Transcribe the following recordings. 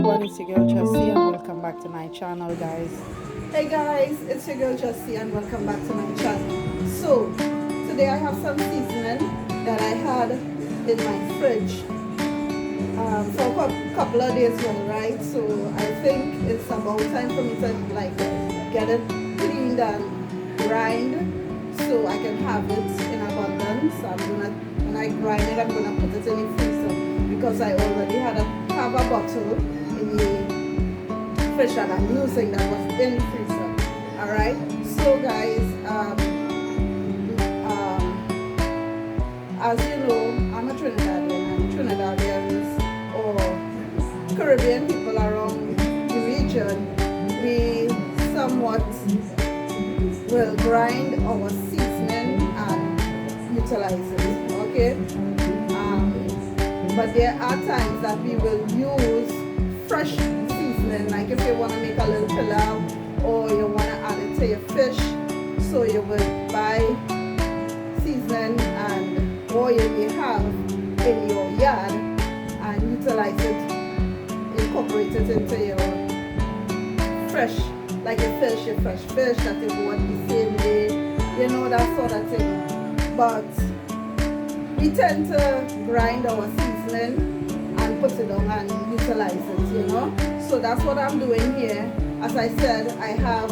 everyone, it's your girl Jessie and welcome back to my channel, guys. Hey guys, it's your girl Jessie and welcome back to my channel. So, today I have some seasoning that I had in my fridge for a couple of days now, right? So, I think it's about time for me to get it cleaned and grind so I can have it in abundance. When I grind it, I'm gonna put it in the freezer because I already have a bottle in the fridge that I'm using that was in the freezer. Alright, so guys, as you know, I'm a Trinidadian, and Trinidadians or Caribbean people around the region, we somewhat will grind our seasoning and utilize it, okay? But there are times that we will use fresh seasoning, like if you want to make a little pilau or you want to add it to your fish, so you will buy seasoning and or you may have in your yard and utilize it, incorporate it into your fresh, like your fresh fish that you bought the same day, you know, that sort of thing. But we tend to grind our seasoning and put it on and utilize it, you know. So that's what I'm doing here. As I said, I have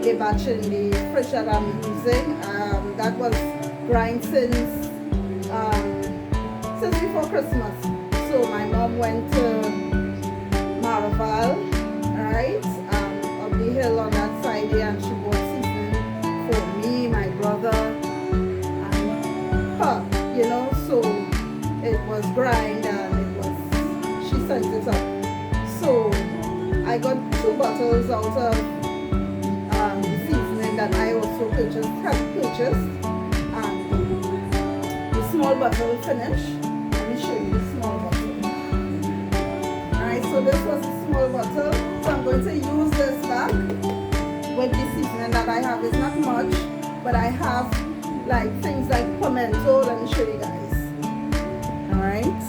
a batch in the fridge that I'm using. That was grind since before Christmas. So my mom went to Maraval, right, up the hill on that side there, and she bought seasoning for me, my brother, and her, you know. So it was grind and she sent it up. So I got 2 bottles out of the seasoning that I also had purchased, and the small bottle finished. Let me show you the small bottle. Alright, so this was the small bottle. So I'm going to use this back with the seasoning that I have. It's not much, but I have like things like pimento. Let me show you guys. Alright.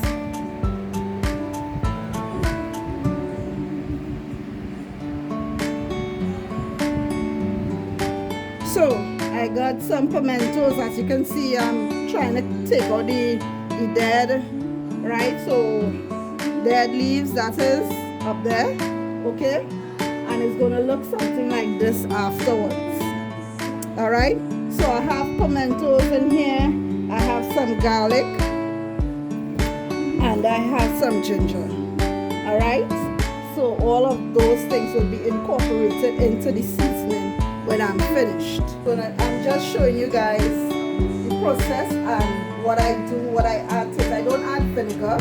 So I got some pimentos. As you can see, I'm trying to take out the dead, right? So dead leaves, that is up there, okay? And it's gonna look something like this afterwards. Alright, so I have pimentos in here, I have some garlic, and I have some ginger. Alright, so all of those things will be incorporated into the seasoning when I'm finished. So I'm just showing you guys the process and what I do, what I add to it. I don't add vinegar,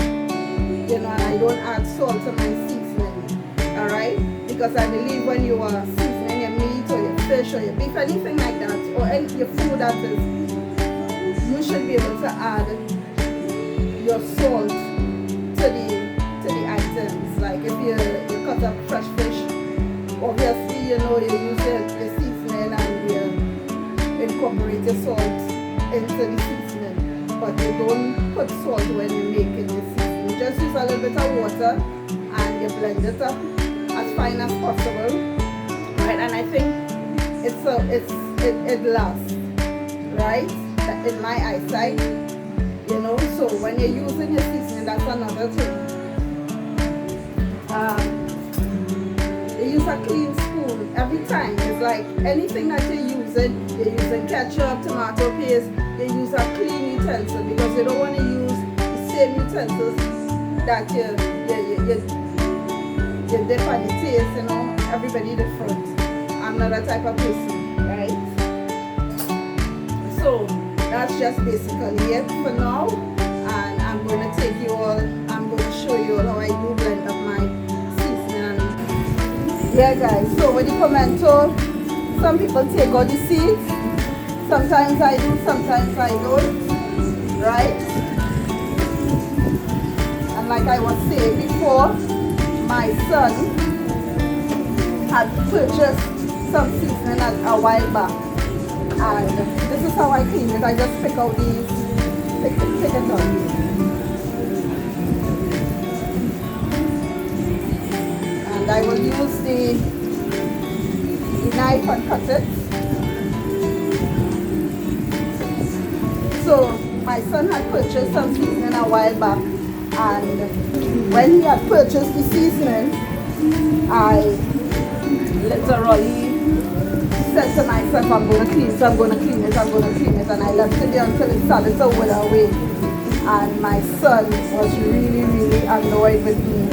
you know, and I don't add salt to my seasoning. Alright, because I believe when you are seasoning your meat or your fish or your beef, anything like that, or any your food that is, you should be able to add your salt to the items. Like if you cut up fresh fish, obviously, you know, you use your seasoning and you incorporate your salt into the seasoning, but you don't put salt when you're making your seasoning. You just use a little bit of water and you blend it up as fine as possible, right? And I think it lasts, right? In my eyesight, you know. So when you're using your seasoning, that's another thing. You use a clean spoon every time. It's like anything that you're using ketchup, tomato paste, you use a clean utensil because you don't want to use the same utensils that you dip on the taste, you know. Everybody different. I'm not that type of person, right? So that's just basically it for now, and I'm going to show you all how I do blend up my seasoning. Yeah guys, so with the pimento, some people take out the seeds. Sometimes I do, sometimes I don't, right? And like I was saying before, my son had purchased some seasoning a while back, and this is how I clean it. I just pick out these, pick it out. I will use the knife and cut it. So my son had purchased some seasoning a while back, and when he had purchased the seasoning, I literally said to myself, I'm going to clean it, I'm going to clean it, I'm going to clean it, and I left it there until it started to wither away. And my son was really, really annoyed with me.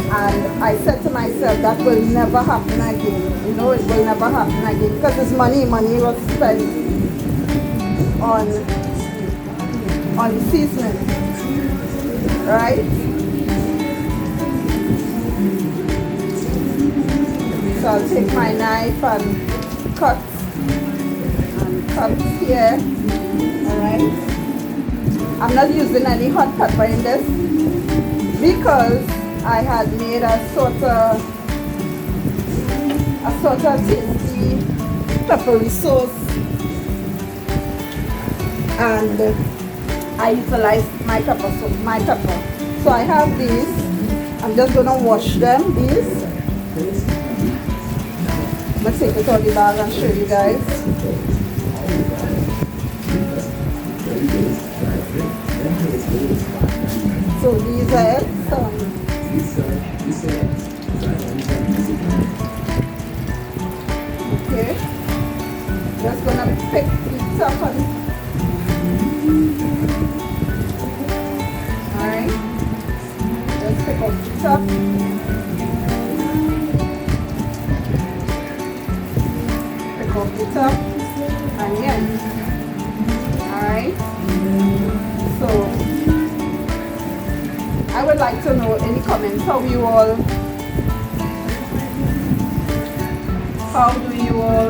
And I said to myself, that will never happen again. You know, it will never happen again, because it's money was spent on the seasoning, right? So I'll take my knife and cut here, alright? I'm not using any hot pepper in this because I had made a sort of tasty peppery sauce, and I utilized my pepper. So I have these. I'm just gonna wash them. These. I'm gonna take it out of the bag and show you guys. So these are it. Okay. Just gonna pick the top on. Alright. Let's pick up the top. Pick up the top. And yeah. Alright. So I would like to know any comments how do you all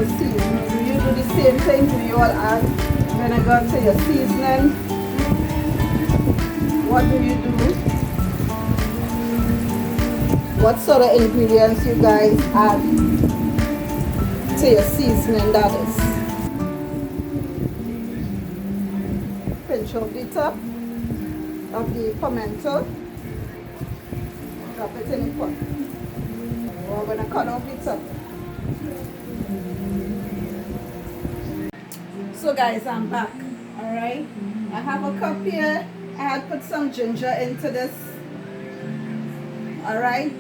season? Do you do the same thing? Do you all add vinegar to your seasoning? What do you do? What sort of ingredients you guys add to your seasoning, that is? Pinch off the top of the pimento. Drop it in the pot. We're going to cut off the top. So guys, I'm back. Alright. I have a cup here. I had put some ginger into this. Alright.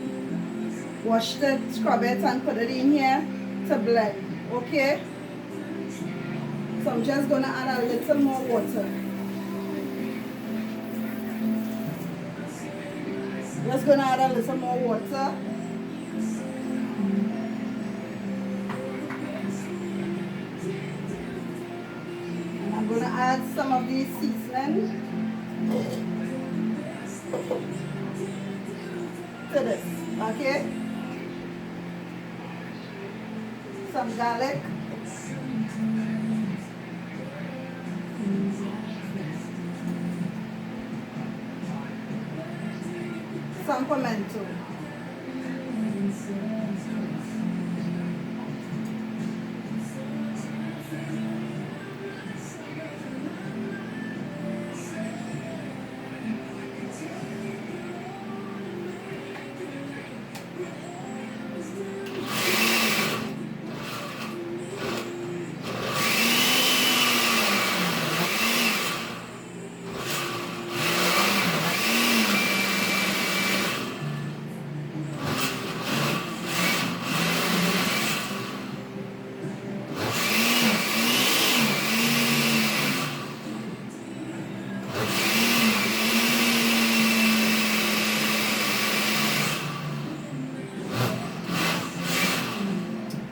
Washed it, scrub it, and put it in here to blend. Okay. So I'm just going to add a little more water. Just going to add a little more water. And I'm going to add some of the seasoning to this, okay? Some garlic. Some pimento.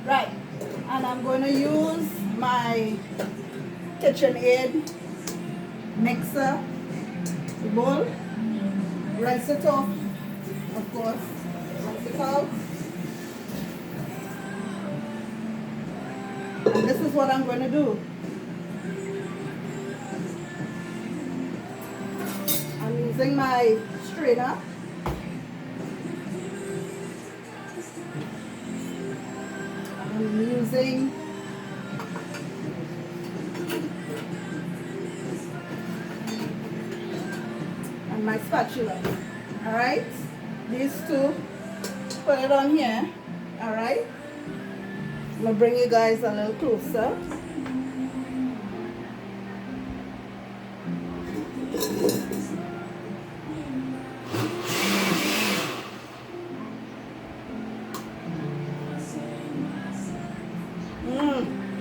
Right, and I'm going to use my KitchenAid mixer bowl. Rinse it off, of course. Rinse it out. And this is what I'm going to do. I'm using my strainer. I'm using and my spatula. Alright, these two. put it on here. All right. I'm gonna bring you guys a little closer.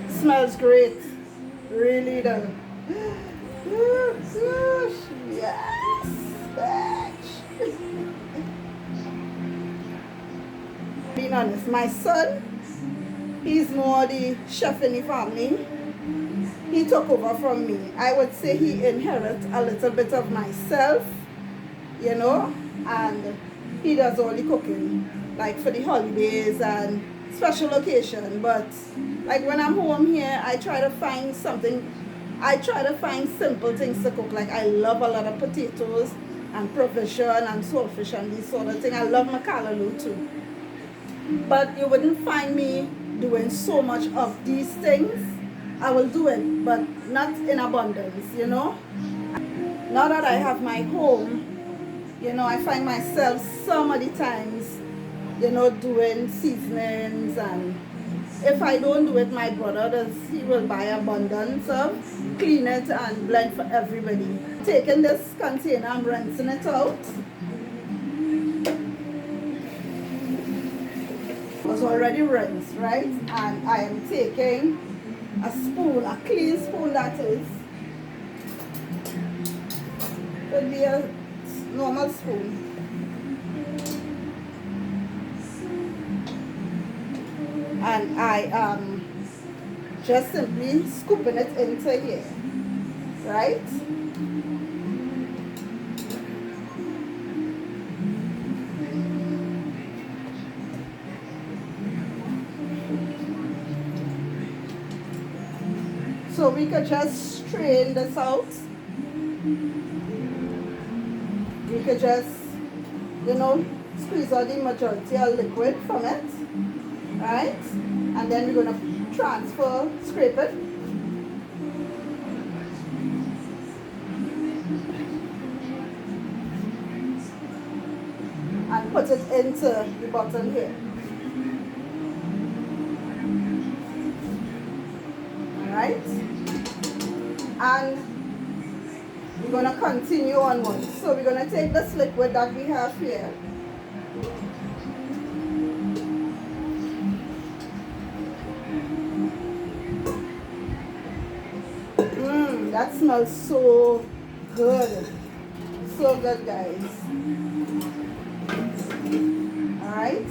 Smells great. Really does. Oh, gosh. Yes. Bitch. Being honest, my son, he's more the chef in the family. He took over from me. I would say he inherits a little bit of myself, you know, and he does all the cooking, like for the holidays and special occasion. But like when I'm home here, I try to find simple things to cook. Like I love a lot of potatoes and provision and saltfish and this sort of thing. I love macallaloo too. But you wouldn't find me doing so much of these things. I will do it, but not in abundance, you know. Now that I have my home, you know, I find myself so many times, you know, doing seasonings, and if I don't do it, my brother he will buy abundance of, clean it and blend for everybody. Taking this container, I'm rinsing it out. It was already rinsed, right? And I am taking a spoon, a clean spoon that is. Could be a normal spoon. And I am just simply scooping it into here, right? So we could just strain this out. We could just, you know, squeeze out the majority of liquid from it, right? And then we're going to transfer, scrape it. And put it into the bottom here. Alright? And we're going to continue onwards. So we're going to take this liquid that we have here. That smells so good. So good, guys. Alright?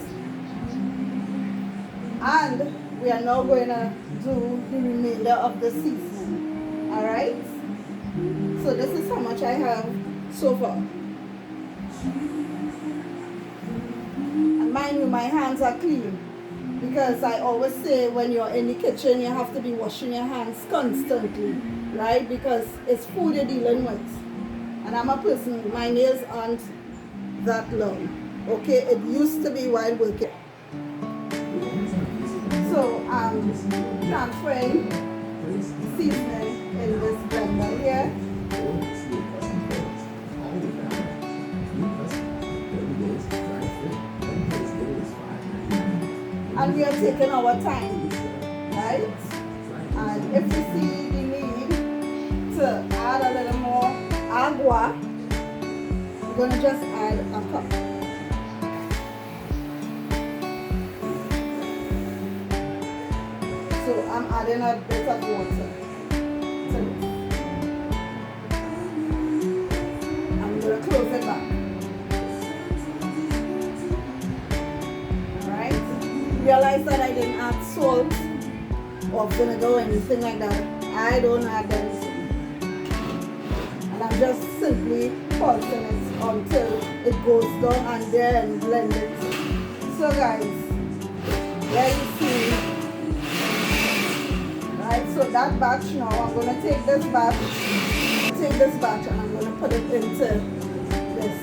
And we are now going to do the remainder of the seasoning. Alright? So this is how much I have so far. And mind you, my hands are clean. Because I always say when you're in the kitchen, you have to be washing your hands constantly. Right? Because it's food you're dealing with. And I'm a person, my nails aren't that long. Okay? It used to be while working. So I'm transferring seasoning in this blender here. And we are taking our time, right? And if you see the need to add a little more agua, we're going to just add a cup. So I'm adding a bit of water to this. I'm going to close it back. Realize that I didn't add salt or vinegar or anything like that. I don't add anything. And I'm just simply pulsing it until it goes down and then blend it. So guys, there you see. Right, so that batch now, I'm going to take this batch and I'm going to put it into this.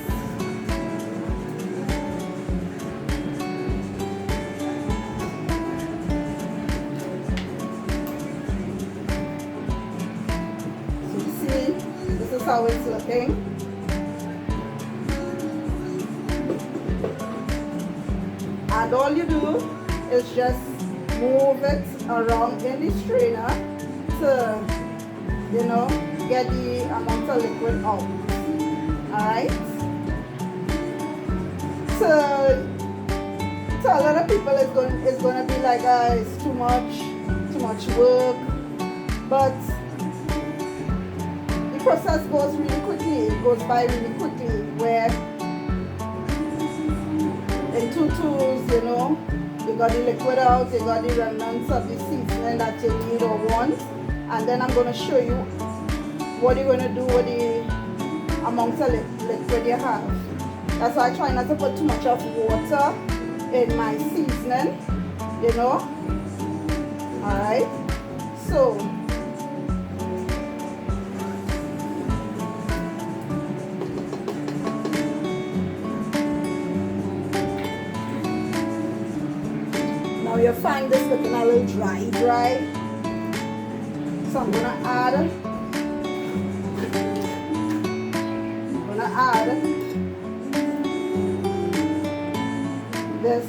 How it's looking. And all you do is just move it around in the strainer to, you know, get the amount of liquid out. Alright? So a lot of people it's going to be like, it's too much work. But the process goes really quickly. It goes by really quickly, where in 2 tools, you know, you got the liquid out, you got the remnants of the seasoning that you need or want. And then I'm going to show you what you're going to do with the amount of liquid you have. That's why I try not to put too much of water in my seasoning, you know. Alright, so now you find this looking a little dry. So I'm gonna add this.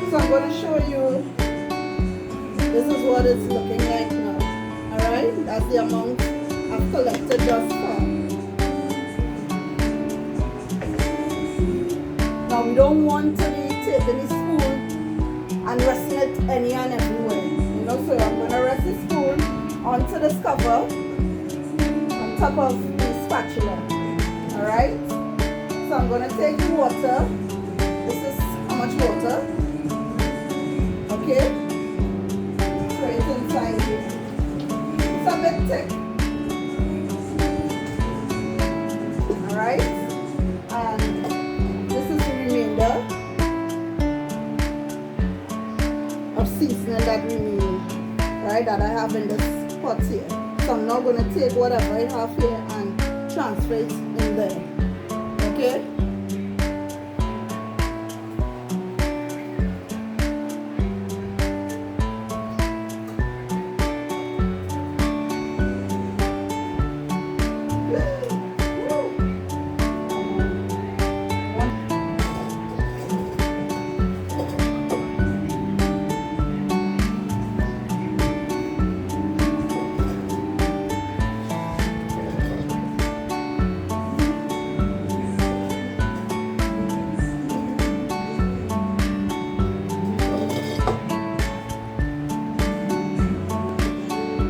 So I'm going to show you, this is what it's looking like now. Alright, that's the amount I've collected just far. Now we don't want to be taking the spoon and resting it any and everywhere. You know, so I'm going to rest the spoon onto this cover on top of the spatula. Alright? So I'm going to take the water. This is how much water. Okay? Straight inside here. It's a bit thick. Alright? And this is the remainder of seasoning that we need, right, that I have in this pot here. So I'm now going to take whatever I have here and transfer it in there. Okay?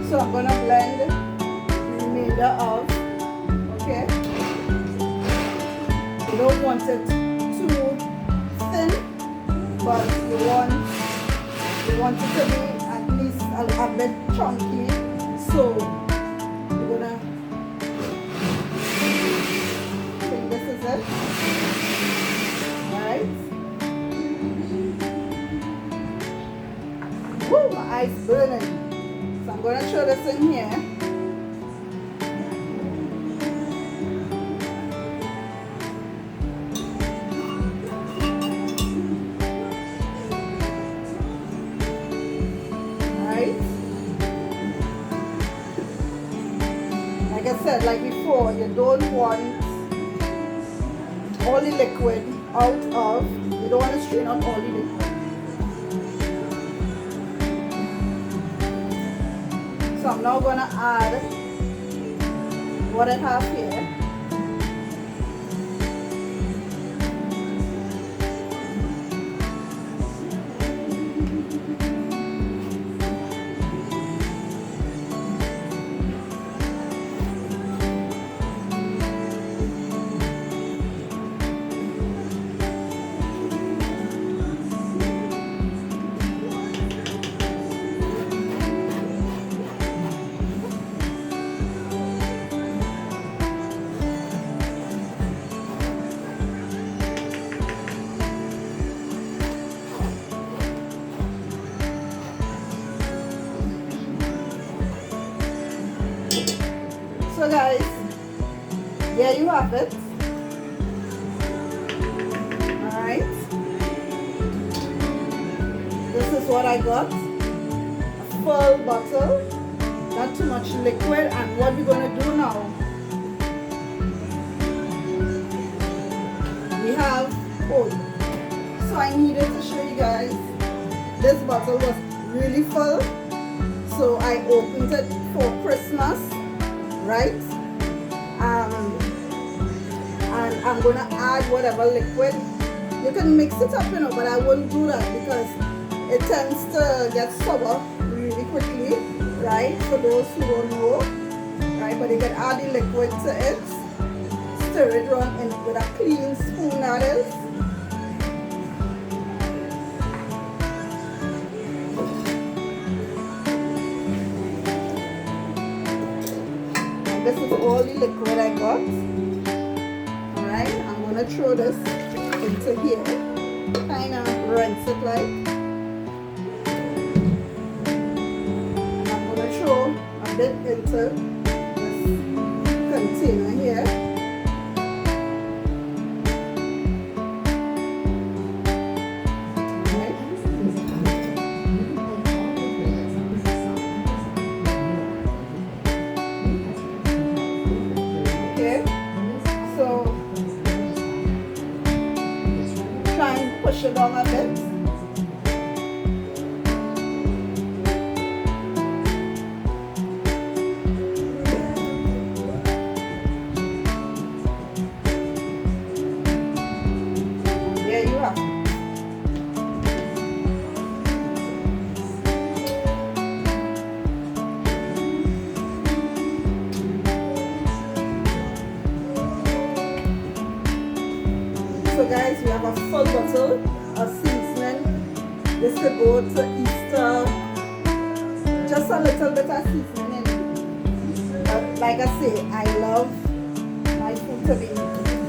So I'm going to blend the remainder of, okay? You don't want it too thin, but you want it to be at least a bit chunky. So you're going to think this is it. Alright? Woo, my eyes burning. I'm going to throw this in here. Alright. Like I said, like before, you don't want all the liquid out of, you don't want to strain out all the liquid. So I'm now going to add what I have here. So guys, there you have it. Alright. This is is what I got. A full bottle, not too much liquid. And what we're going to do now, we have oil. So I needed to show you guys, this bottle was really full. So I opened it for Christmas, right? And I'm going to add whatever liquid. You can mix it up, but I wouldn't do that because it tends to get sour really quickly, right? For those who don't know, right? But you can add the liquid to it, stir it around in with a clean spoon, that is. And this is all the liquid I got. Alright, I'm going to throw this into here, kind of rinse it like, and I'm going to throw a bit into this container here. Okay, so try and push it down a bit. There you have it. So guys, we have a full bottle of seasoning. This could go to Easter. Just a little bit of seasoning in it. But like I say, I love my food to be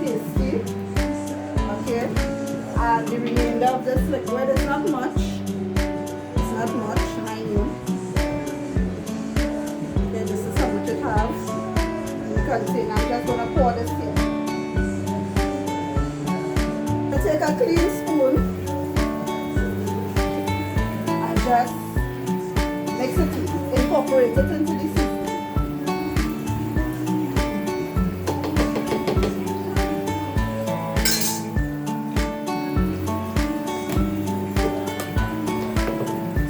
tasty. Okay? And the remainder of this liquid is not much. It's not much, mind you. Okay, this is how much it has in the container. I'm just going to pour this here. Take a clean spoon and just mix it, incorporate it into the seasoning.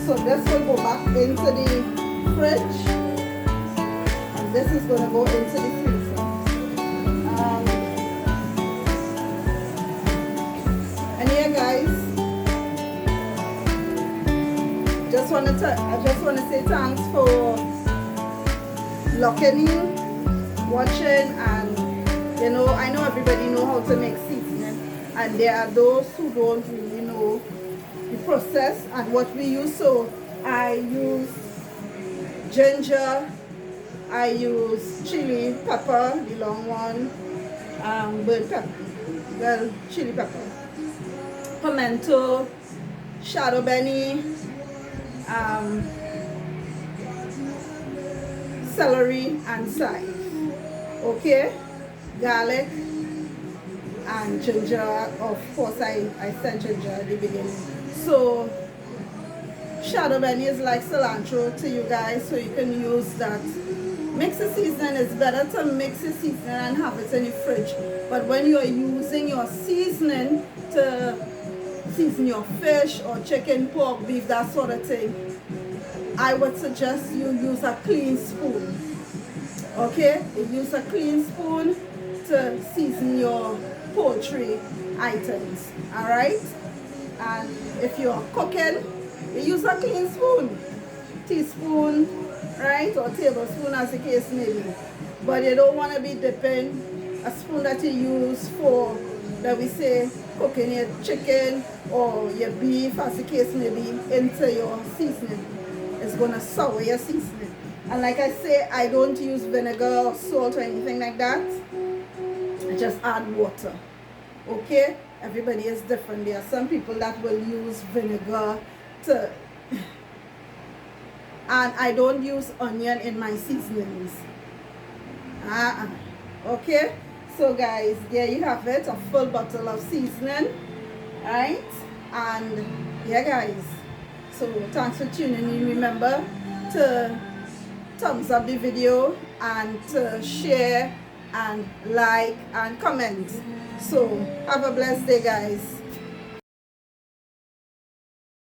So this will go back into the fridge, and this is going to go into the freezer. Guys, I just want to say thanks for locking in, watching, and I know everybody know how to make seasoning, and there are those who don't really know the process and what we use. So I use ginger, I use chili pepper, the long one, burnt pepper, well, chili pepper, pimento, shadow benny, celery and thyme. Okay, garlic and ginger. Of course, I said ginger at the beginning. So shadow benny is like cilantro to you guys, so you can use that. Mix the seasoning. It's better to mix the seasoning and have it in the fridge. But when you're using your seasoning to season your fish or chicken, pork, beef, that sort of thing, I would suggest you use a clean spoon. Okay, you use a clean spoon to season your poultry items. All right, and if you're cooking, you use a clean spoon, teaspoon, right, or tablespoon as the case may be. But you don't want to be dipping a spoon that you use for, that we say, cooking your chicken or your beef, as the case may be, into your seasoning. It's going to sour your seasoning. And like I say, I don't use vinegar or salt or anything like that. I just add water. Okay? Everybody is different. There are some people that will use vinegar to... And I don't use onion in my seasonings. Okay? So guys, there you have it, a full bottle of seasoning, right? And yeah guys, So thanks for tuning in. Remember to thumbs up the video and to share and like and comment. So have a blessed day, guys.